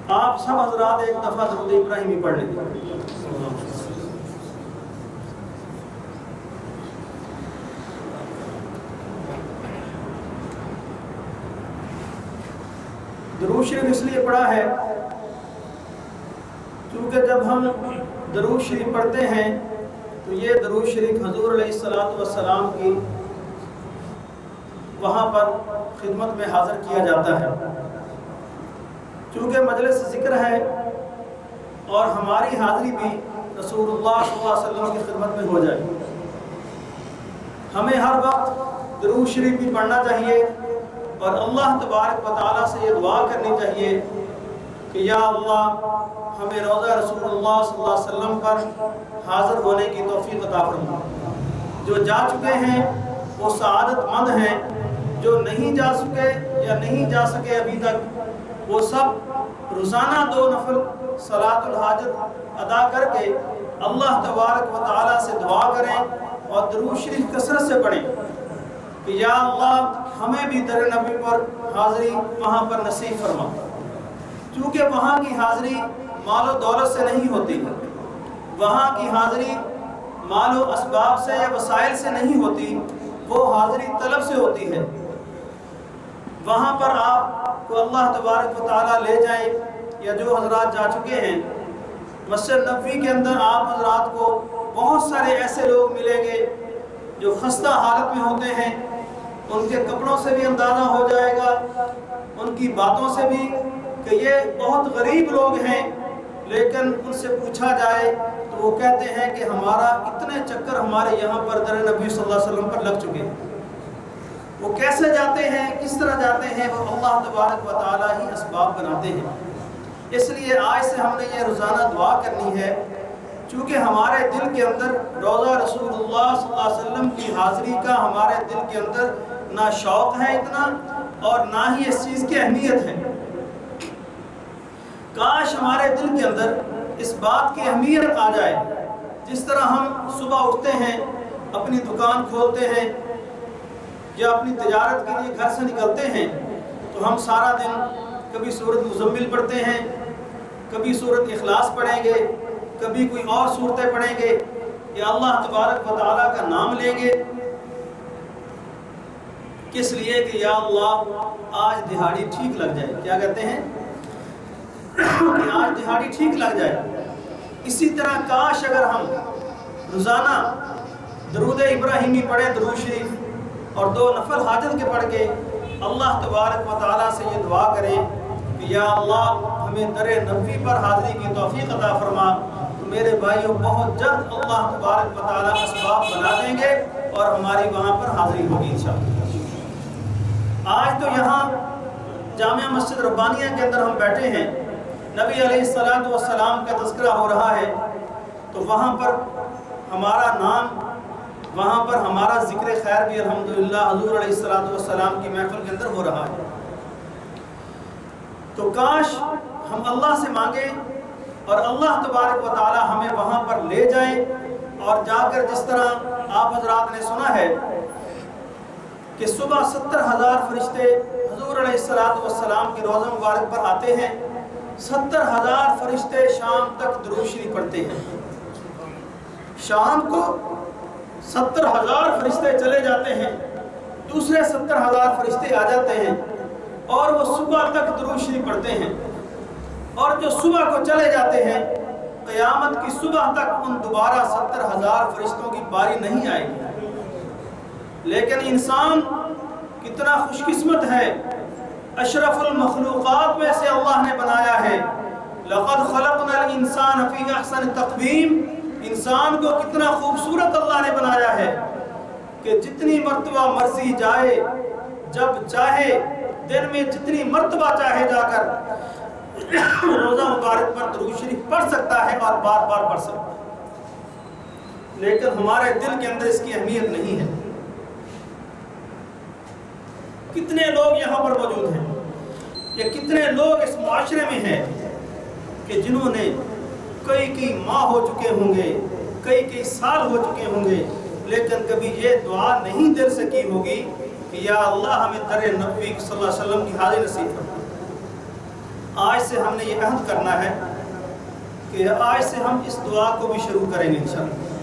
آپ سب حضرات ایک دفعہ درود ابراہیمی پڑھ لیں. درود شریف اس لیے پڑھا ہے کیونکہ جب ہم درود شریف پڑھتے ہیں تو یہ درود شریف حضور علیہ الصلوۃ والسلام کی وہاں پر خدمت میں حاضر کیا جاتا ہے. چونکہ مجلس ذکر ہے اور ہماری حاضری بھی رسول اللہ صلی اللہ علیہ وسلم کی خدمت میں ہو جائے. ہمیں ہر وقت درود شریف بھی پڑھنا چاہیے اور اللہ تبارک و تعالیٰ سے یہ دعا کرنی چاہیے کہ یا اللہ ہمیں روضہ رسول اللہ صلی اللہ علیہ وسلم پر حاضر ہونے کی توفیق عطا فرما. جو جا چکے ہیں وہ سعادت مند ہیں، جو نہیں جا سکے یا نہیں جا سکے ابھی تک وہ سب روزانہ 2 نفل صلاۃ الحاجت ادا کر کے اللہ تبارک و تعالیٰ سے دعا کریں اور درود شریف کثرت سے پڑھیں کہ یا اللہ ہمیں بھی در نبی پر حاضری وہاں پر نصیب فرما. کیونکہ وہاں کی حاضری مال و دولت سے نہیں ہوتی، وہاں کی حاضری مال و اسباب سے یا وسائل سے نہیں ہوتی، وہ حاضری طلب سے ہوتی ہے. وہاں پر آپ کو اللہ تبارک و تعالیٰ لے جائیں یا جو حضرات جا چکے ہیں، مسجد نبوی کے اندر آپ حضرات کو بہت سارے ایسے لوگ ملیں گے جو خستہ حالت میں ہوتے ہیں. ان کے کپڑوں سے بھی اندازہ ہو جائے گا، ان کی باتوں سے بھی کہ یہ بہت غریب لوگ ہیں، لیکن ان سے پوچھا جائے تو وہ کہتے ہیں کہ ہمارا اتنے چکر ہمارے یہاں پر در نبی صلی اللہ علیہ وسلم پر لگ چکے ہیں. وہ کیسے جاتے ہیں، کس طرح جاتے ہیں، وہ اللہ تبارک و تعالیٰ ہی اسباب بناتے ہیں. اس لیے آج سے ہم نے یہ روزانہ دعا کرنی ہے، چونکہ ہمارے دل کے اندر روضہ رسول اللہ صلی اللہ علیہ وسلم کی حاضری کا ہمارے دل کے اندر نہ شوق ہے اتنا اور نہ ہی اس چیز کی اہمیت ہے. کاش ہمارے دل کے اندر اس بات کی اہمیت آ جائے. جس طرح ہم صبح اٹھتے ہیں، اپنی دکان کھولتے ہیں یا اپنی تجارت کے لیے گھر سے نکلتے ہیں تو ہم سارا دن کبھی سورۃ مزمل پڑھتے ہیں، کبھی سورۃ اخلاص پڑھیں گے، کبھی کوئی اور صورتیں پڑھیں گے یا اللہ تبارک و تعالیٰ کا نام لیں گے. کس لیے کہ یا اللہ آج دہاڑی ٹھیک لگ جائے. کیا کہتے ہیں کہ آج دہاڑی ٹھیک لگ جائے. اسی طرح کاش اگر ہم روزانہ درود ابراہیمی پڑھیں، درود شریف، اور 2 نفل حاجت کے پڑھ کے اللہ تبارک و تعالیٰ سے یہ دعا کریں کہ یا اللہ ہمیں در نبوی پر حاضری کی توفیق عطا فرما. تو میرے بھائیوں بہت جلد اللہ تبارک و تعالیٰ اسباب بنا دیں گے اور ہماری وہاں پر حاضری ہوگی انشاءاللہ. آج تو یہاں جامعہ مسجد ربانیہ کے اندر ہم بیٹھے ہیں، نبی علیہ الصلوۃ والسلام کا تذکرہ ہو رہا ہے، تو وہاں پر ہمارا نام، وہاں پر ہمارا ذکر خیر بھی الحمدللہ حضور علیہ الصلوۃ والسلام کی محفل کے اندر ہو رہا ہے. تو کاش ہم اللہ سے مانگیں اور اللہ تبارک و تعالی ہمیں وہاں پر لے جائیں اور جا کر جس طرح آپ حضرات نے سنا ہے کہ صبح 70,000 فرشتے حضور علیہ الصلوۃ والسلام کے روضہ مبارک پر آتے ہیں، 70,000 فرشتے شام تک درود شریف پڑھتے ہیں. شام کو 70,000 فرشتے چلے جاتے ہیں، دوسرے 70,000 فرشتے آ جاتے ہیں اور وہ صبح تک درود شریف پڑھتے ہیں. اور جو صبح کو چلے جاتے ہیں، قیامت کی صبح تک ان دوبارہ 70,000 فرشتوں کی باری نہیں آئے گی. لیکن انسان کتنا خوش قسمت ہے، اشرف المخلوقات میں سے اللہ نے بنایا ہے. لقد خلقنا الانسان فی احسن تقویم. انسان کو کتنا خوبصورت اللہ نے بنایا ہے کہ جتنی مرتبہ مرضی جائے، جب چاہے، دن میں جتنی مرتبہ چاہے جا کر روزہ مبارک پر درود شریف پڑھ سکتا ہے اور بار بار پڑھ سکتا ہے. لیکن ہمارے دل کے اندر اس کی اہمیت نہیں ہے. کتنے لوگ یہاں پر موجود ہیں یا کتنے لوگ اس معاشرے میں ہیں کہ جنہوں نے کئی ماہ ہو چکے ہوں گے، کئی سال ہو چکے ہوں گے، لیکن کبھی یہ دعا نہیں دل سے کی ہوگی کہ یا اللہ ہمیں در نبوی صلی اللہ علیہ وسلم کی حاضری نصیب فرما. آج سے ہم نے یہ عہد کرنا ہے کہ آج سے ہم اس دعا کو بھی شروع کریں گے انشاءاللہ۔